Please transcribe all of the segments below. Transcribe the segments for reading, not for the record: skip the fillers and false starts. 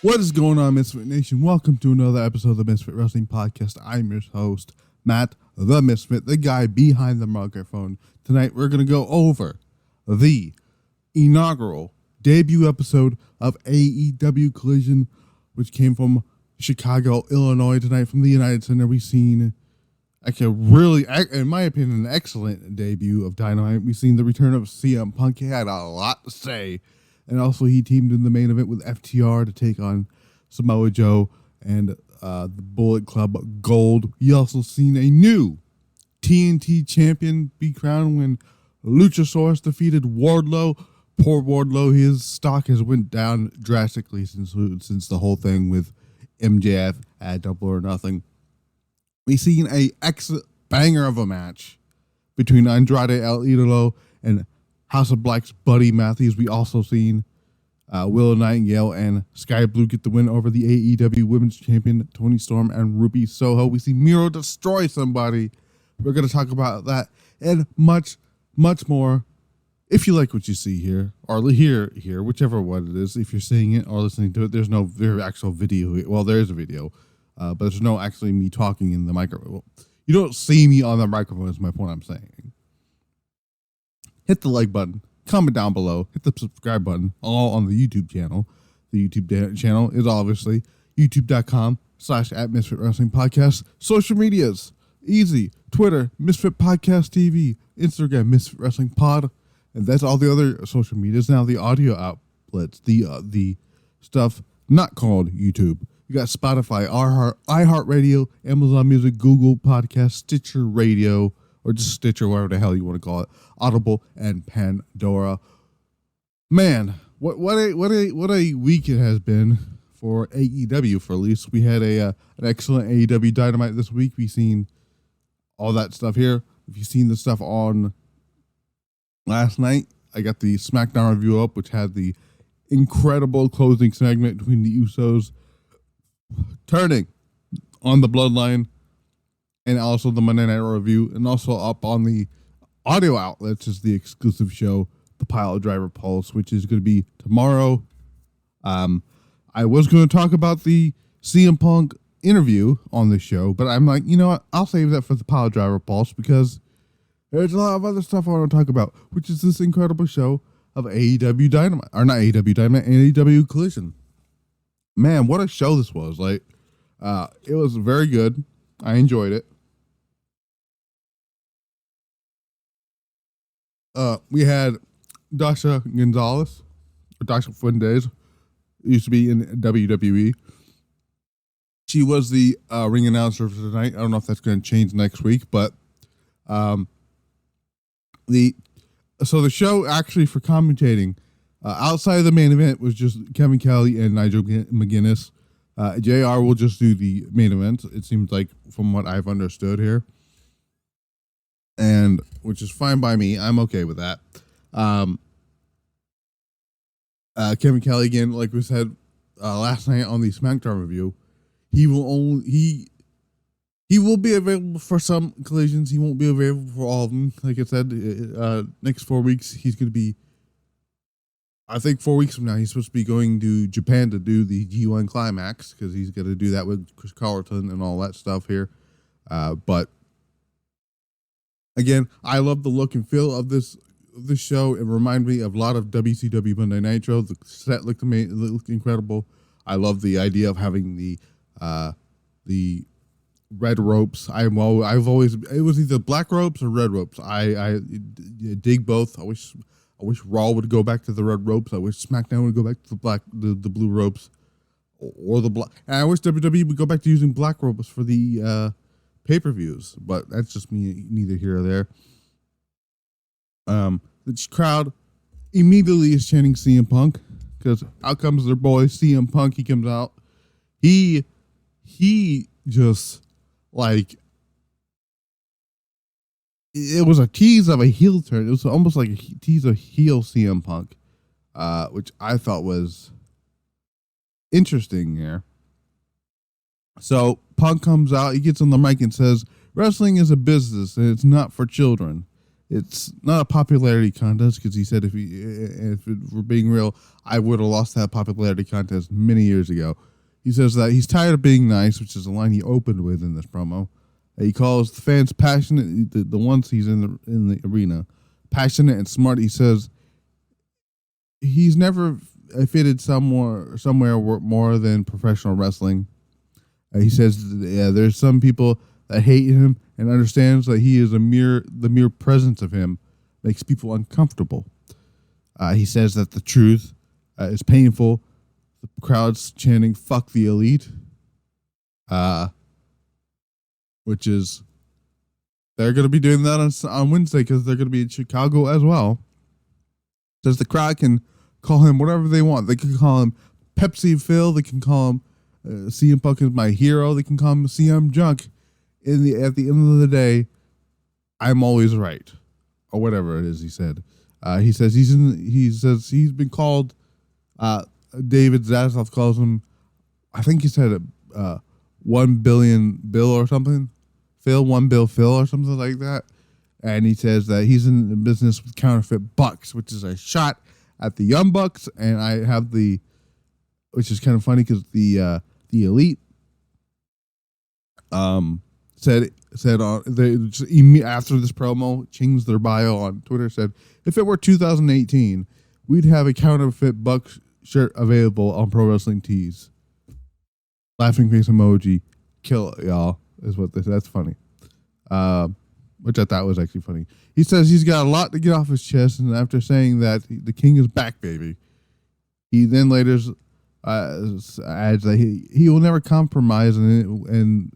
What is going on, Misfit Nation? Welcome to another episode of the Misfit Wrestling Podcast. I'm your host, Matt the Misfit, the guy behind the microphone. Tonight, we're going to go over the inaugural debut episode of AEW Collision, which came from Chicago, Illinois. Tonight, from the United Center, we've seen, really, in my opinion, an excellent debut of Dynamite. We've seen the return of CM Punk. He had a lot to say. And also, he teamed in the main event with FTR to take on Samoa Joe and the Bullet Club Gold. We also seen a new TNT Champion be crowned when Luchasaurus defeated Wardlow. Poor Wardlow, his stock has went down drastically since the whole thing with MJF at Double or Nothing. We seen a banger of a match between Andrade El Idolo and House of Black's Buddy Matthews. We also seen Willow, Nightingale, and Skye Blue get the win over the AEW Women's Champion Toni Storm and Ruby Soho. We see Miro destroy somebody. We're going to talk about that and much, much more. If you like what you see here, or hear here, whichever one it is, if you're seeing it or listening to it, there's no actual video. Well, there is a video, but there's no actually me talking in the microphone. You don't see me on the microphone is my point I'm saying. Hit the like button, comment down below, hit the subscribe button, all on the YouTube channel. The YouTube channel is obviously youtube.com/@Misfit Wrestling Podcast. Social medias, easy. Twitter, Misfit Podcast TV. Instagram, Misfit Wrestling Pod. And that's all the other social medias. Now the audio outlets, the stuff not called YouTube. You got Spotify, iHeartRadio, Amazon Music, Google Podcast, Stitcher Radio, or just Stitcher, whatever the hell you want to call it, Audible, and Pandora. Man, what a week it has been for AEW. For at least we had an excellent AEW Dynamite this week. We've seen all that stuff here. If you've seen the stuff on last night, I got the SmackDown review up, which had the incredible closing segment between the Usos turning on the Bloodline, and also the Monday Night review, and also up on the audio outlets is the exclusive show, The Pile Driver Pulse, which is going to be tomorrow. I was going to talk about the CM Punk interview on the show, but I'm like, you know what? I'll save that for the Pile Driver Pulse because there's a lot of other stuff I want to talk about, which is this incredible show of AEW Dynamite, or not AEW Dynamite, AEW Collision. Man, what a show this was! Like, it was very good. I enjoyed it. We had Dasha Gonzalez, or Dasha Fuentes, used to be in WWE. She was the ring announcer for tonight. I don't know if that's going to change next week, but the show actually for commentating outside of the main event was just Kevin Kelly and Nigel McGuinness. JR will just do the main event, it seems like, from what I've understood here. And which is fine by me. I'm okay with that. Kevin Kelly, again, like we said last night on the SmackDown review, he will be available for some collisions. He won't be available for all of them. Like I said, next 4 weeks, he's going to be, I think 4 weeks from now, he's supposed to be going to Japan to do the G1 Climax, because he's going to do that with Chris Carlton and all that stuff here. But again, I love the look and feel of this show. It reminded me of a lot of WCW Monday Nitro. The set looked amazing, looked incredible. I love the idea of having the red ropes. I've always, it was either black ropes or red ropes. I dig both. I wish Raw would go back to the red ropes. I wish SmackDown would go back to the blue ropes, or the black. And I wish WWE would go back to using black ropes for the pay-per-views. But that's just me, neither here or there. The crowd immediately is chanting CM Punk, because out comes their boy CM Punk. He comes out. He just, like, it was a tease of a heel turn. It was almost like a tease of heel CM Punk, which I thought was interesting here. So Punk comes out, he gets on the mic and says, "Wrestling is a business and it's not for children." it's not a popularity contest because he said if we're being real, I would have lost that popularity contest many years ago. He says that he's tired of being nice, which is a line he opened with in this promo. He calls the fans passionate, the ones he's in the arena, passionate and smart. He says he's never fitted somewhere more than professional wrestling. He says there's some people that hate him and understands that he is the mere presence of him makes people uncomfortable. He says that the truth is painful. The crowd's chanting "fuck the elite," which is they're going to be doing that on Wednesday because they're going to be in Chicago as well. Says the crowd can call him whatever they want. They can call him Pepsi Phil. They can call him CM Punk is my hero. They can call him CM Junk. At the end of the day, I'm always right, or whatever it is. He said. He says he's been called. David Zaslav calls him. I think he said 1 billion Bill or something. Phil, 1 bill Phil or something like that. And he says that he's in the business with counterfeit bucks, which is a shot at the Young Bucks. And I have which is kind of funny because the Elite said they just after this promo changed their bio on Twitter, said if it were 2018, we'd have a counterfeit Bucks shirt available on Pro Wrestling Tees. Laughing face emoji, kill it, y'all, is what they said. That's funny. Which I thought was actually funny. He says he's got a lot to get off his chest, and after saying that the king is back, baby, he then later adds that he will never compromise, and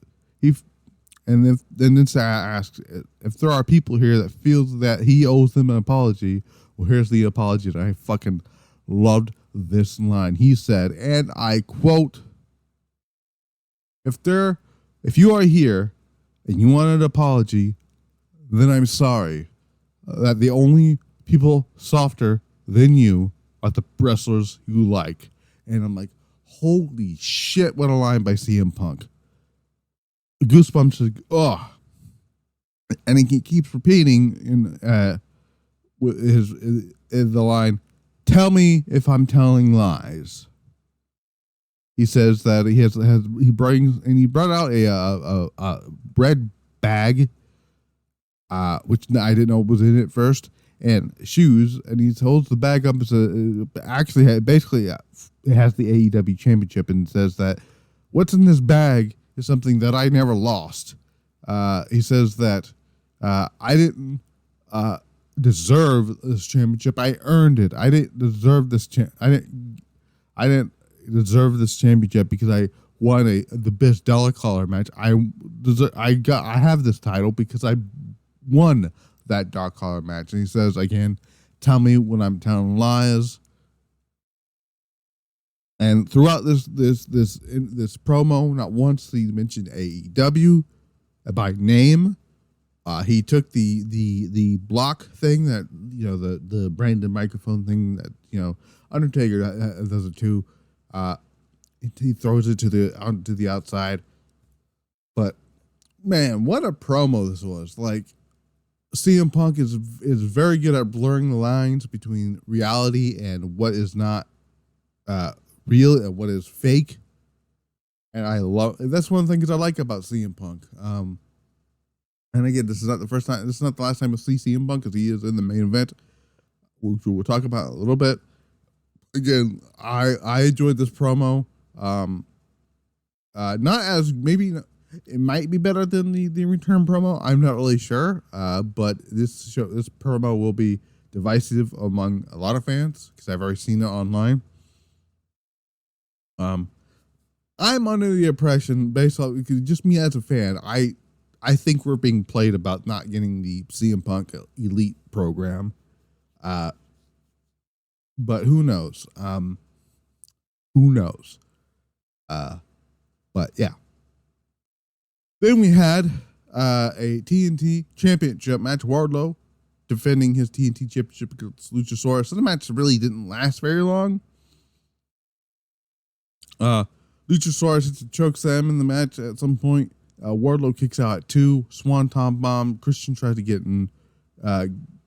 then asks if there are people here that feels that he owes them an apology. Well, here's the apology, and I fucking loved this line. He said, and I quote, if you are here and you want an apology, then I'm sorry that the only people softer than you are the wrestlers you like. And I'm like, holy shit, what a line by CM Punk. Goosebumps, oh. And he keeps repeating in the line, tell me if I'm telling lies. He says that he brought out a bread bag, which I didn't know was in it first, and shoes, and he holds the bag up as it has the AEW Championship, and says that what's in this bag is something that I never lost. He says that I didn't deserve this championship. I earned it. I didn't deserve this. I didn't deserve this championship because I won the best dollar collar match. I have this title because I won that dark collar match. And he says again, tell me when I'm telling lies. And throughout this promo, not once he mentioned AEW by name. He took the block thing that, the branded microphone thing that, Undertaker does it too. He throws it to the outside. But man, what a promo this was. Like, CM Punk is very good at blurring the lines between reality and what is not real and what is fake. And that's one of the things I like about CM Punk. And again, this is not the last time I see CM Punk because he is in the main event, which we'll talk about a little bit. Again, I enjoyed this promo. Not as maybe it might be better than the return promo. I'm not really sure. But this promo will be divisive among a lot of fans because I've already seen it online. I'm under the impression, based on just me as a fan, I think we're being played about not getting the CM Punk Elite program. But who knows? Who knows? But yeah. Then we had a TNT Championship match. Wardlow defending his TNT Championship against Luchasaurus. So the match really didn't last very long. Luchasaurus hits a choke slam in the match at some point. Wardlow kicks out at 2. Swanton bomb. Christian tries to get in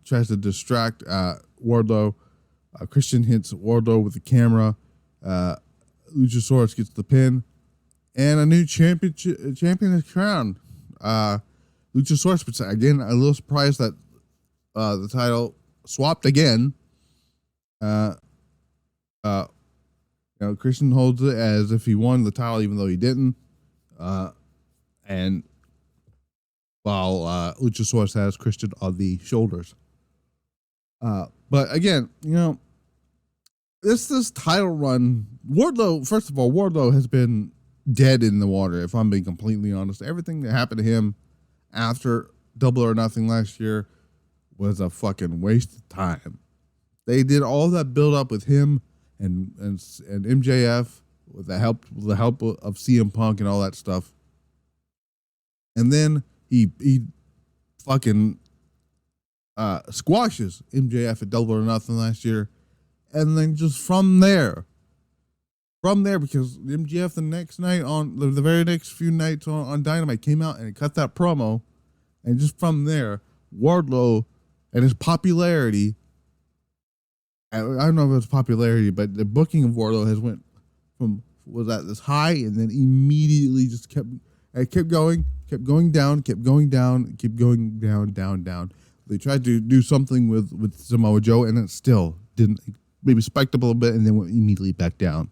tries to distract Wardlow. Christian hits Wardlow with the camera. Luchasaurus gets the pin. And a new champion is crowned. Luchasaurus, but again, a little surprised that the title swapped again. Christian holds it as if he won the title, even though he didn't. And while Luchasaurus has Christian on the shoulders. But again, this title run, Wardlow, first of all, Wardlow has been dead in the water, if I'm being completely honest. Everything that happened to him after Double or Nothing last year was a fucking waste of time. They did all that build up with him and MJF with the help of CM Punk and all that stuff. And then he fucking squashes MJF at Double or Nothing last year. And then just from there, because MJF the next night on the very next few nights on Dynamite came out and cut that promo. And just from there, Wardlow and his popularity, I don't know if it's popularity, but the booking of Wardlow was at this high and then immediately just kept going down. They tried to do something with Samoa Joe and it still didn't, maybe spiked up a little bit and then went immediately back down.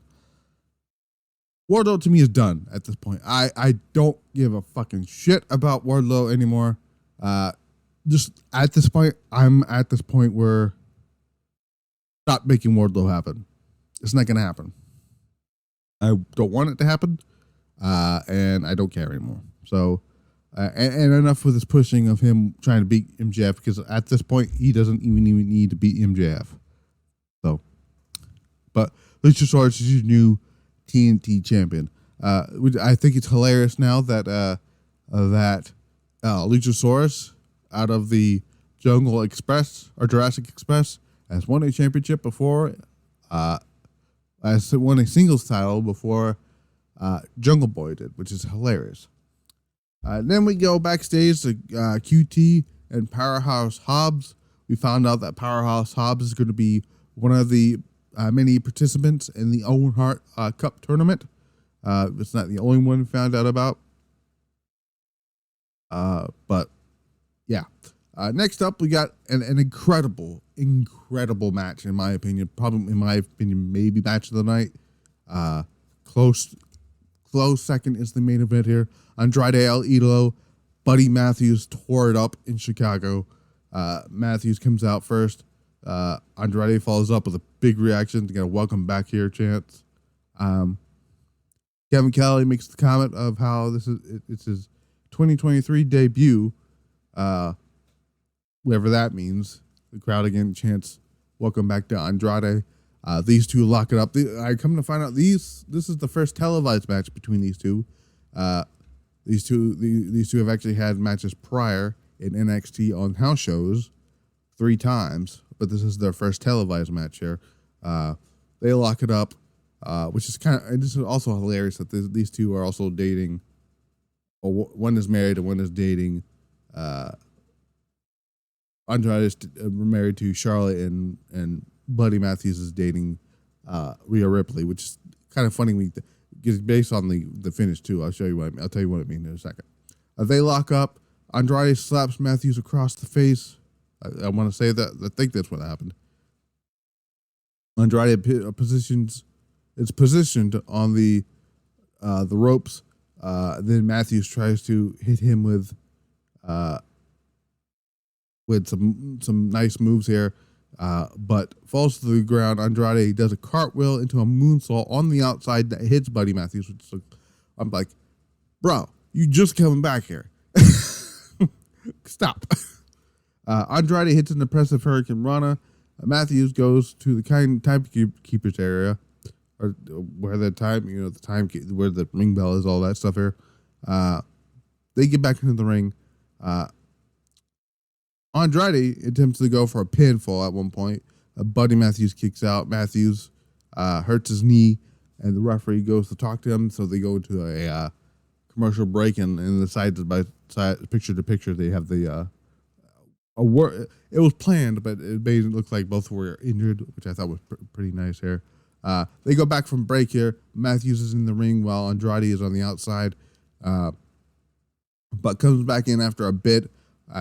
Wardlow to me is done at this point. I don't give a fucking shit about Wardlow anymore. Just at this point, I'm at this point where stop making Wardlow happen. It's not going to happen. I don't want it to happen, and I don't care anymore. So, and enough with this pushing of him trying to beat MJF, because at this point, he doesn't even need to beat MJF. So, but Luchasaurus is your new TNT champion. I think it's hilarious now that Luchasaurus out of the Jungle Express or Jurassic Express has won a championship before, has won a singles title before Jungle Boy did, which is hilarious. Then we go backstage to QT and Powerhouse Hobbs. We found out that Powerhouse Hobbs is going to be one of the many participants in the Owen Hart Cup tournament. It's not the only one we found out about. But yeah. Next up, we got an incredible match, in my opinion. Maybe match of the night. Close second is the main event here. Andrade El Idolo, Buddy Matthews tore it up in Chicago. Matthews comes out first. Andrade follows up with a big reaction to get a welcome back here chance. Kevin Kelly makes the comment of how it's his 2023 debut, whatever that means. The crowd again chants welcome back to Andrade. These two lock it up. I come to find out this is the first televised match between these two. These two have actually had matches prior in NXT on house shows 3 times, but this is their first televised match here. They lock it up, which is this is also hilarious that these two are also dating. Well, one is married and one is dating. Andrade is married to Charlotte, and Buddy Matthews is dating Rhea Ripley, which is kind of funny. It's based on the finish too. I'll show you what I mean. I'll tell you what it means in a second. They lock up. Andrade slaps Matthews across the face. I want to say that. I think that's what happened. Andrade positioned on the ropes. Then Matthews tries to hit him with some nice moves here, but falls to the ground. Andrade does a cartwheel into a moonsault on the outside that hits Buddy Matthews. I'm like, bro, you just coming back here. Stop. Andrade hits an impressive Hurricane Rana. Matthews goes to the timekeeper's area, or where the where the ring bell is, all that stuff here. They get back into the ring. Andrade attempts to go for a pinfall at one point. Buddy Matthews kicks out. Matthews hurts his knee, and the referee goes to talk to him. So they go to a commercial break, and in the side by side, picture to picture, they have the it was planned, but it made it look like both were injured, which I thought was pretty nice here. They go back from break here. Matthews is in the ring while Andrade is on the outside, but comes back in after a bit.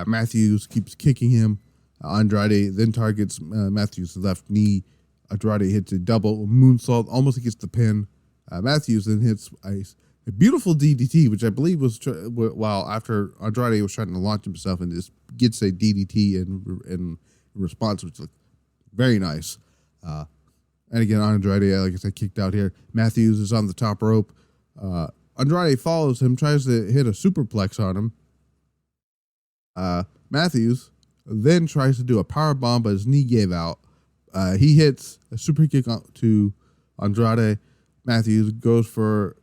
Matthews keeps kicking him. Andrade then targets Matthews' left knee. Andrade hits a double moonsault, almost gets the pin. Matthews then hits a beautiful DDT, which I believe was while after Andrade was trying to launch himself, and just gets a DDT in response, which looked very nice. And again, Andrade, like I said, kicked out here. Matthews is on the top rope. Andrade follows him, tries to hit a superplex on him. Matthews then tries to do a power bomb, but his knee gave out. He hits a super kick to Andrade. Matthews goes for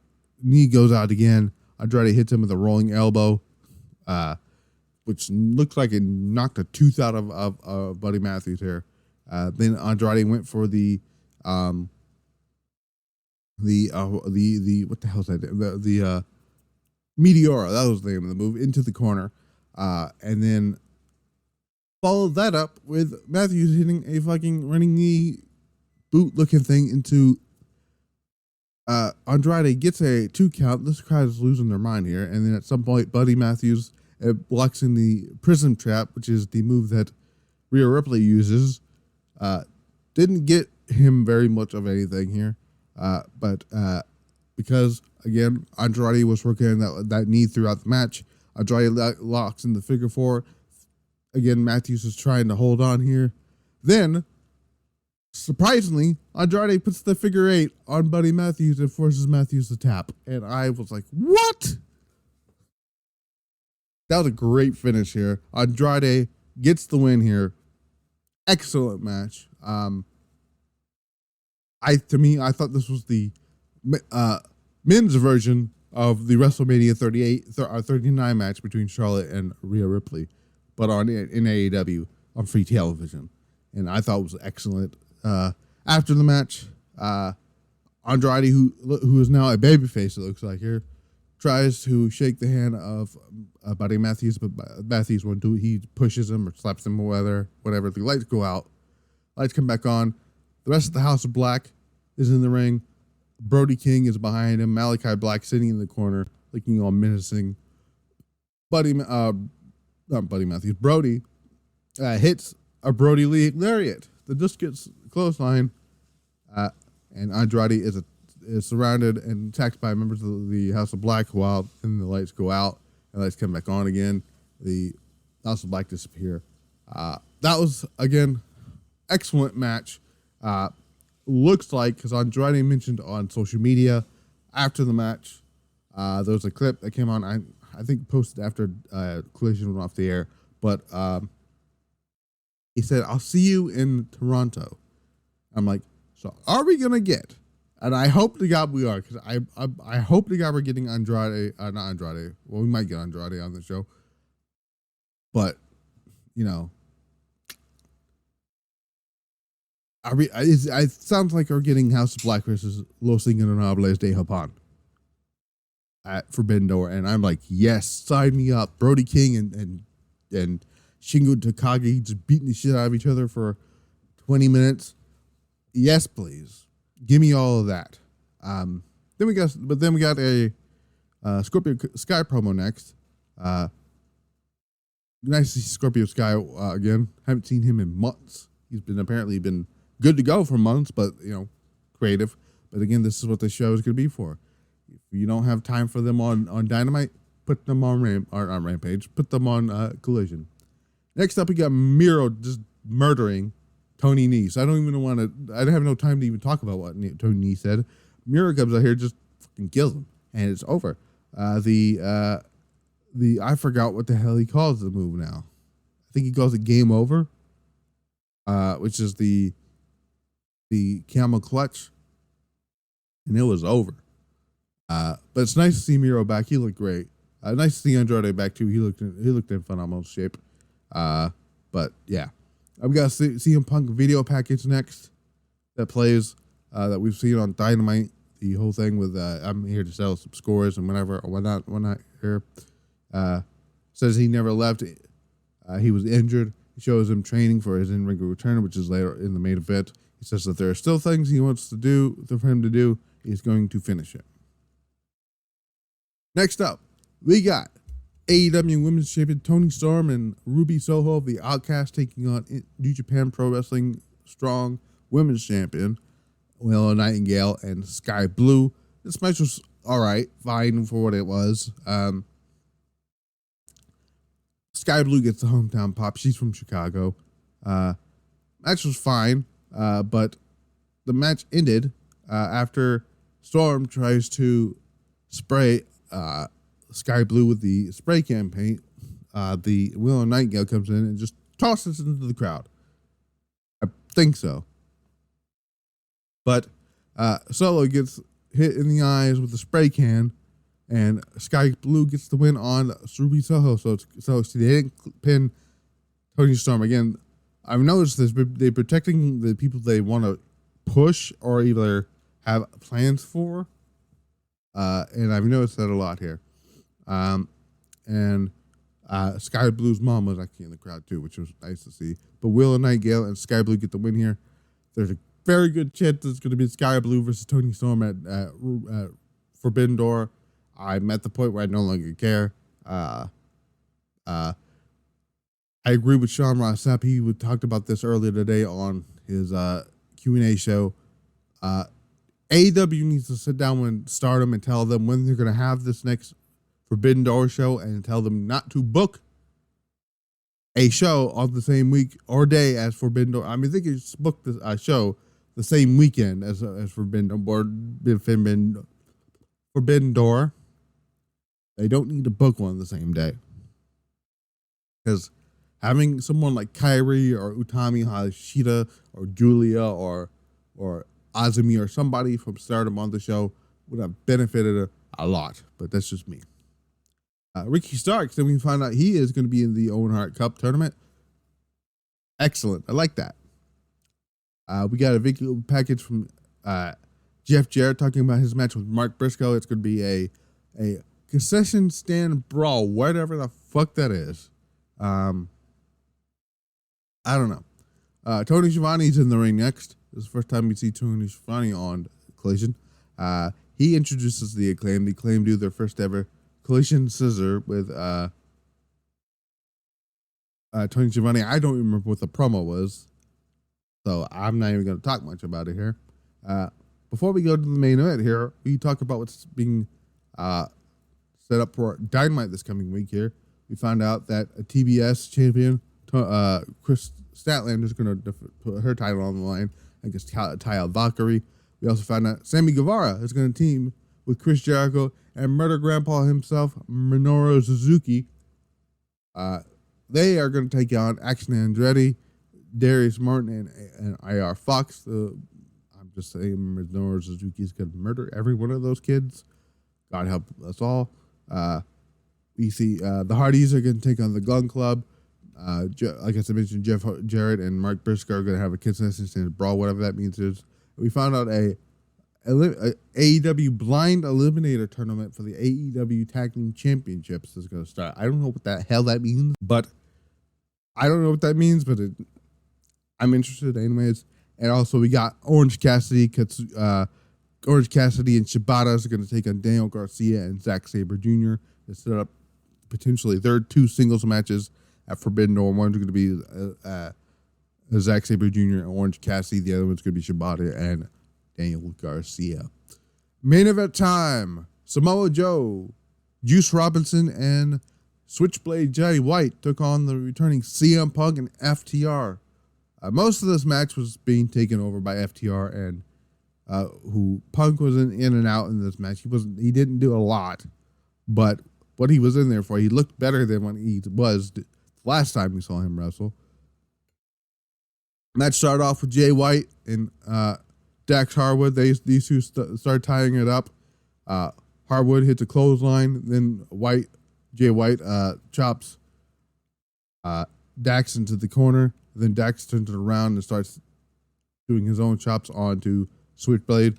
knee, goes out again. Andrade hits him with a rolling elbow, which looks like it knocked a tooth out of Buddy Matthews here. Then Andrade went for the what the hell is that? The Meteora, that was the name of the move, into the corner, and then followed that up with Matthews hitting a fucking running knee boot looking thing into Andrade. Gets a 2 count. This crowd is losing their mind here, and then at some point Buddy Matthews blocks in the prism trap, which is the move that Rhea Ripley uses. Didn't get him very much of anything here, but because again Andrade was working that knee throughout the match, Andrade locks in the figure 4. Again, Matthews is trying to hold on here. Then, surprisingly, Andrade puts the figure 8 on Buddy Matthews and forces Matthews to tap. And I was like, what? That was a great finish here. Andrade gets the win here. Excellent match. I thought this was the men's version of the WrestleMania 39 match between Charlotte and Rhea Ripley, but in AEW on free television, and I thought it was excellent. After the match, Andrade, who is now a babyface, it looks like here, tries to shake the hand of Buddy Matthews, but Matthews won't do it. He pushes him or slaps him or whatever. The lights go out. Lights come back on. The rest of the House of Black is in the ring. Brody King is behind him. Malachi Black sitting in the corner, looking all menacing. Brody hits a Brody Lee lariat. The disc gets clothesline, and Andrade is surrounded and attacked by members of the House of Black while then the lights go out and lights come back on again. The House of Black disappear. That was, again, excellent match. Looks like, because Andrade mentioned on social media after the match, there was a clip that came on, I think posted after Collision went off the air, but he said, "I'll see you in Toronto." I'm like, so are we going to get, and I hope to God we are, because I hope to God we're getting Andrade, not Andrade, well, we might get Andrade on the show, but, you know, it sounds like we're getting House of Black versus Los Ingobernables de Japón at Forbidden Door, and I'm like, yes, sign me up. Brody King and Shingo Takagi just beating the shit out of each other for 20 minutes. Yes, please, give me all of that. Then we got a Scorpio Skye promo next. Nice to see Scorpio Skye again. Haven't seen him in months. He's apparently been good to go for months, but, you know, creative. But again, this is what the show is going to be for. If you don't have time for them on Dynamite, put them on Rampage. Put them on Collision. Next up, we got Miro just murdering Tony Nese. I don't have no time to even talk about what Tony Nese said. Miro comes out here, just fucking kills him, and it's over. I forgot what the hell he calls the move now. I think he calls it game over, which is the camel clutch, and it was over. But it's nice to see Miro back. He looked great. Nice to see Andrade back too. He looked in phenomenal shape. But yeah, I've got CM Punk video package next that plays that we've seen on Dynamite. The whole thing with I'm here to settle some scores and whatever or whatnot here. Says he never left. He was injured. He shows him training for his in-ring return, which is later in the main event. He says that there are still things he wants to do for him to do. He's going to finish it. Next up, we got AEW Women's Champion Toni Storm and Ruby Soho of the Outcast taking on New Japan Pro Wrestling Strong Women's Champion Willow Nightingale and Skye Blue. This match was alright, fine for what it was. Skye Blue gets the hometown pop. She's from Chicago. Match was fine, but the match ended after Storm tries to spray Skye Blue with the spray can paint. The Willow Nightingale comes in and just tosses it into the crowd. I think so. But Solo gets hit in the eyes with the spray can, and Skye Blue gets the win on Ruby Soho. So they didn't pin Toni Storm. Again, I've noticed this. They're protecting the people they want to push or either have plans for. And I've noticed that a lot here. And Skye Blue's mom was actually in the crowd too, which was nice to see. But Willow Nightingale and Skye Blue get the win here. There's a very good chance it's going to be Skye Blue versus Toni Storm at Forbidden Door. I'm at the point where I no longer care. I agree with Sean Ross Sapp. He talked about this earlier today on his Q&A show. AEW needs to sit down with Stardom and tell them when they're going to have this next Forbidden Door show and tell them not to book a show on the same week or day as Forbidden Door. I mean, they could book the show the same weekend as Forbidden Door. They don't need to book one the same day. Because having someone like Kairi or Utami Hayashida or Julia or Azumi or somebody from Stardom on the show would have benefited a lot. But that's just me. Ricky Starks, then we find out he is going to be in the Owen Hart Cup tournament. Excellent. I like that. We got a video package from Jeff Jarrett talking about his match with Mark Briscoe. It's going to be a concession stand brawl, whatever the fuck that is. I don't know. Tony Schiavone's in the ring next. This is the first time we see Tony Schiavone on Collision. He introduces the Acclaimed. The Acclaimed do their first ever Collision scissor with Tony Schiavone. I don't remember what the promo was, so I'm not even going to talk much about it here. Before we go to the main event here, we talk about what's being set up for Dynamite this coming week here. We found out that a TBS champion, Chris Statlander, is going to put her title on the line against Taya Valkyrie. We also found out Sammy Guevara is going to team with Chris Jericho and Murder Grandpa himself, Minoru Suzuki. They are going to take on Action Andretti, Darius Martin, and IR Fox. I'm just saying Minoru Suzuki is going to murder every one of those kids. God help us all. We see the Hardys are going to take on the Gun Club. Like I mentioned, Jeff Jarrett and Mark Briscoe are going to have a concession stand brawl, whatever that means. We found out a AEW blind eliminator tournament for the AEW Tag Team Championships is going to start. I don't know what the hell that means, but I'm interested anyways. And also we got Orange Cassidy and Shibata is going to take on Daniel Garcia and Zack Sabre Jr. to set up potentially their two singles matches at Forbidden Door. One's going to be Zack Sabre Jr. and Orange Cassidy. The other one's going to be Shibata and Daniel Garcia. Main event time. Samoa Joe, Juice Robinson, and Switchblade Jay White took on the returning CM Punk and FTR. Most of this match was being taken over by FTR, and who Punk was in and out in this match. He didn't do a lot, but what he was in there for, he looked better than when he was last time we saw him wrestle. Match started off with Jay White and Dax Harwood. These two start tying it up. Harwood hits a clothesline, then Jay White chops Dax into the corner. Then Dax turns it around and starts doing his own chops onto Switchblade.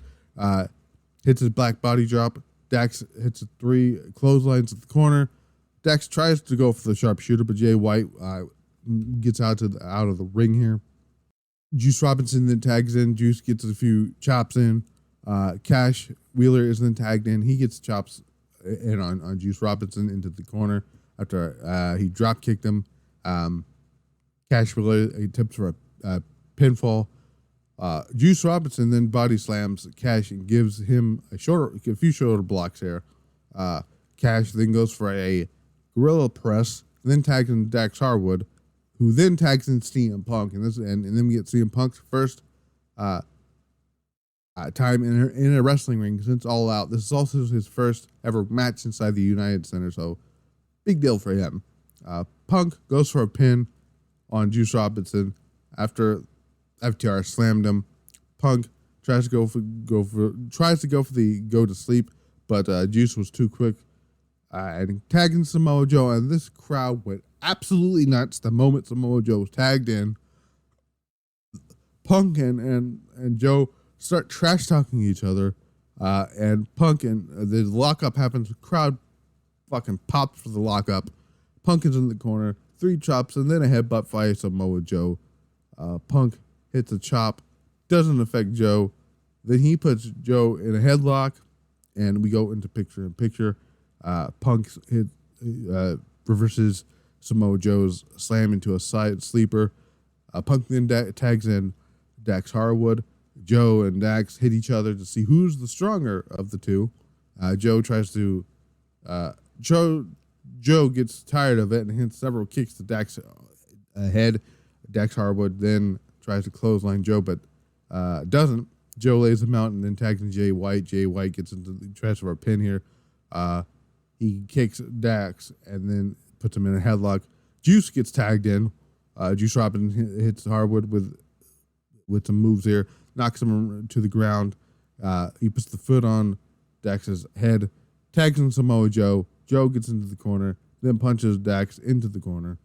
Hits his black body drop. Dax hits 3 clotheslines at the corner. Dax tries to go for the sharpshooter, but Jay White gets out of the ring here. Juice Robinson then tags in. Juice gets a few chops in. Cash Wheeler is then tagged in. He gets chops in on Juice Robinson into the corner after he drop kicked him. Cash Wheeler attempts for a pinfall. Juice Robinson then body slams Cash and gives him a few shoulder blocks here. Cash then goes for a gorilla press, then tags in Dax Harwood, who then tags in CM Punk, and then we get CM Punk's first time in a wrestling ring since All Out. This is also his first ever match inside the United Center, so big deal for him. Punk goes for a pin on Juice Robinson after FTR slammed him. Punk tries to go for the go to sleep, but Juice was too quick. And tagging Samoa Joe, and this crowd went absolutely nuts the moment Samoa Joe was tagged in. Punk and Joe start trash talking each other, and Punk and the lockup happens. The crowd fucking pops for the lockup. Punk is in the corner, 3 chops, and then a headbutt by Samoa Joe. Punk hits a chop, doesn't affect Joe. Then he puts Joe in a headlock, and we go into picture-in-picture. Punk reverses Samoa Joe's slam into a side sleeper. Punk then tags in Dax Harwood. Joe and Dax hit each other to see who's the stronger of the two. Joe gets tired of it and hits several kicks to Dax head. Dax Harwood then tries to clothesline Joe, but doesn't. Joe lays him out and then tags in Jay White. Jay White gets into the tries for a pin here. He kicks Dax and then puts him in a headlock. Juice gets tagged in. Juice Robinson hits Harwood with some moves here, knocks him to the ground. He puts the foot on Dax's head, tags in Samoa Joe. Joe gets into the corner, then punches Dax into the corner.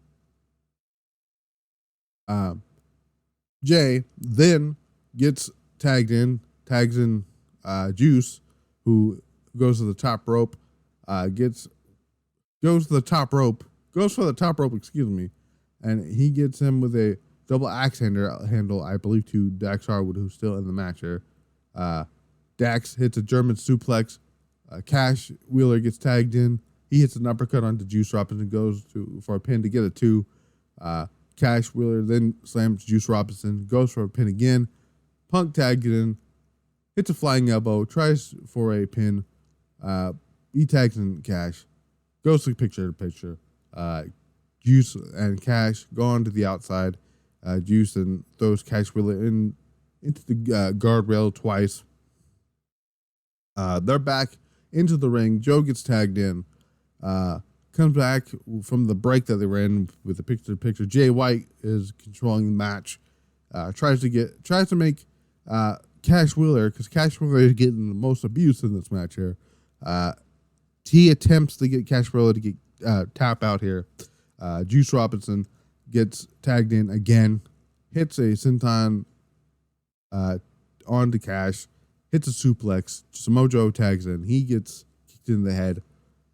Jay then gets tags in Juice, who goes to the top rope, goes for the top rope, and he gets him with a double axe handle, I believe, to Dax Harwood, who's still in the match here. Dax hits a German suplex. Cash Wheeler gets tagged in. He hits an uppercut onto Juice Robinson, goes for a pin to get a 2. Cash Wheeler then slams Juice Robinson, goes for a pin again. Punk tagged in, hits a flying elbow, tries for a pin. He tags in Cash, goes to picture. Juice and Cash go on to the outside. Juice and throws Cash Wheeler into the guardrail twice. They're back into the ring. Joe gets tagged in. Comes back from the break that they were in with the picture-to-picture. Jay White is controlling the match. Tries to make Cash Wheeler, because Cash Wheeler is getting the most abuse in this match here. He attempts to get Cash Wheeler to get tap out here. Juice Robinson gets tagged in again, hits a senton onto Cash, hits a suplex. Samoa Joe tags in. He gets kicked in the head.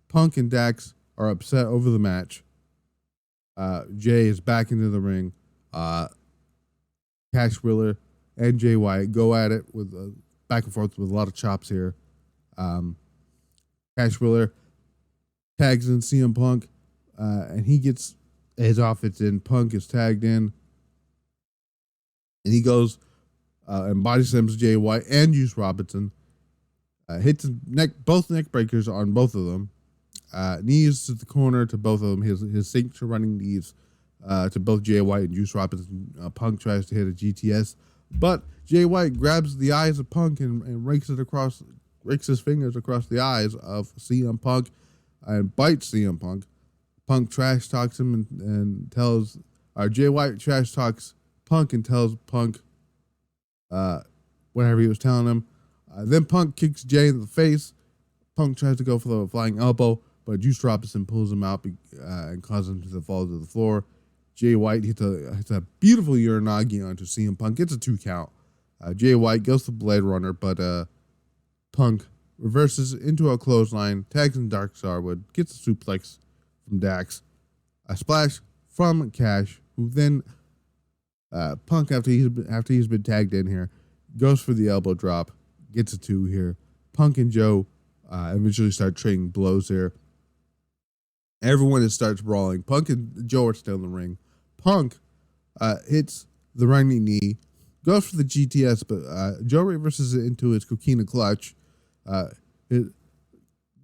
Punk and Dax are upset over the match. Jay is back into the ring. Cash Wheeler and Jay White go at it with back and forth with a lot of chops here. Cash Wheeler tags in CM Punk, and he gets his offense in. Punk is tagged in, and he goes and body slams Jay White and Juice Robinson. Hits both neck breakers on both of them. Knees to the corner to both of them. His signature running knees to both Jay White and Juice Robinson. Punk tries to hit a GTS, but Jay White grabs the eyes of Punk and rakes his fingers across the eyes of CM Punk and bites CM Punk. Punk trash talks him and tells, Jay White trash talks Punk and tells Punk whatever he was telling him. Then Punk kicks Jay in the face. Punk tries to go for the flying elbow, but Juice Robinson pulls him out and causes him to fall to the floor. Jay White hits a beautiful Uranagi onto CM Punk. It's a 2 count. Jay White goes to Blade Runner, but Punk reverses into a clothesline, tags in Dark Starwood, gets a suplex from Dax, a splash from Cash, who then Punk, after he's been tagged in here, goes for the elbow drop, gets a 2 here. Punk and Joe eventually start trading blows here. Everyone starts brawling. Punk and Joe are still in the ring. Punk hits the running knee, goes for the GTS, but Joe reverses it into his coquina clutch. The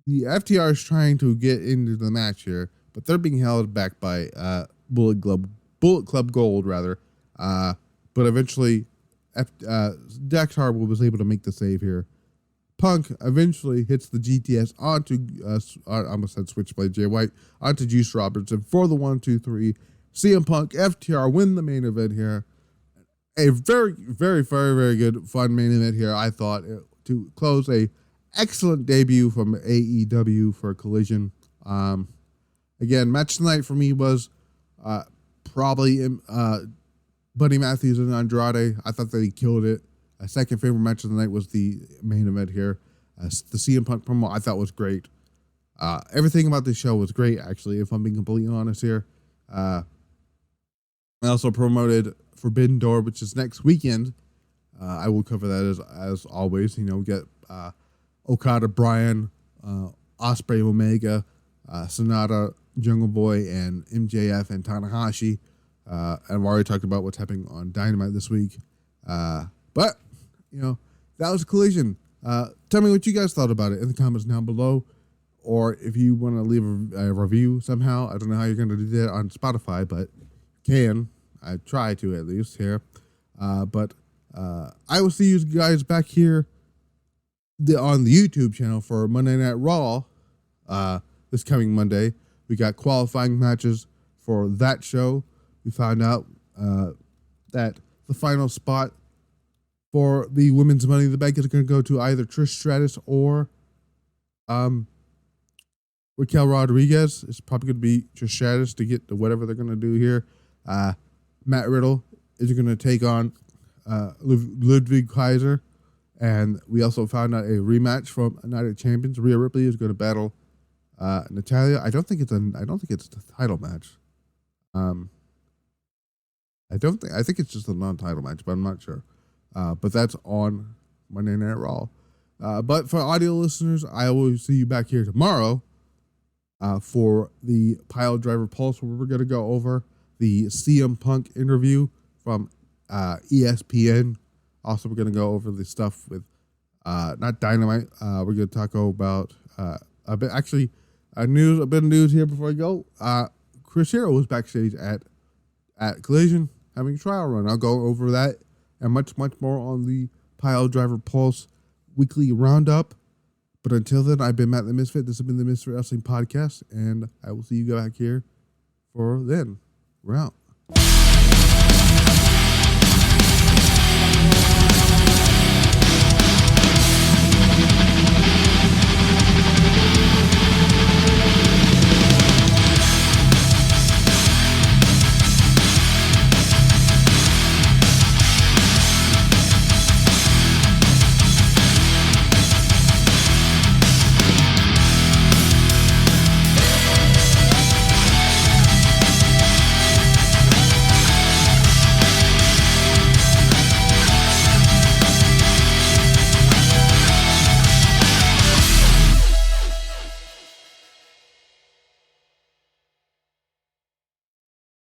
FTR is trying to get into the match here, but they're being held back by Bullet Club Gold, rather. But eventually, Dax Harwood was able to make the save here. Punk eventually hits the GTS onto, I almost said Switchblade, Jay White, onto Juice Robinson for the 1-2-3. CM Punk, FTR win the main event here. A very, very, very, very good, fun main event here, I thought, to close a excellent debut from AEW for Collision. Again, match tonight for me was probably Buddy Matthews and Andrade. I thought they killed it. My second favorite match of the night was the main event here. The CM Punk promo I thought was great. Everything about this show was great, actually, if I'm being completely honest here. I also promoted Forbidden Door, which is next weekend. I will cover that as always. You know, we get Okada, Bryan, Ospreay, Omega, Sonata, Jungle Boy, and MJF and Tanahashi. And I've already talked about what's happening on Dynamite this week. But, you know, that was Collision. Tell me what you guys thought about it in the comments down below. Or if you want to leave a review somehow. I don't know how you're going to do that on Spotify, but you can. I try to, at least, here. But I will see you guys back here on the YouTube channel for Monday Night Raw this coming Monday. We got qualifying matches for that show. We found out that the final spot for the Women's Money in the Bank is going to go to either Trish Stratus or Raquel Rodriguez. It's probably going to be Trish Stratus to get to whatever they're going to do here. Matt Riddle is going to take on Ludwig Kaiser. And we also found out a rematch from Night of Champions. Rhea Ripley is going to battle Natalia. I don't think it's a title match. I think it's just a non-title match, but I'm not sure. But that's on Monday Night Raw. But for audio listeners, I will see you back here tomorrow for the Pile Driver Pulse, where we're going to go over the CM Punk interview from ESPN. Also, we're going to go over the stuff with not Dynamite. We're going to talk about a bit of news here before I go. Chris Hero was backstage at Collision having a trial run. I'll go over that and much, much more on the Pile Driver Pulse weekly roundup. But until then, I've been Matt the Misfit. This has been the Misfit Wrestling Podcast, and I will see you back here for then. We're out.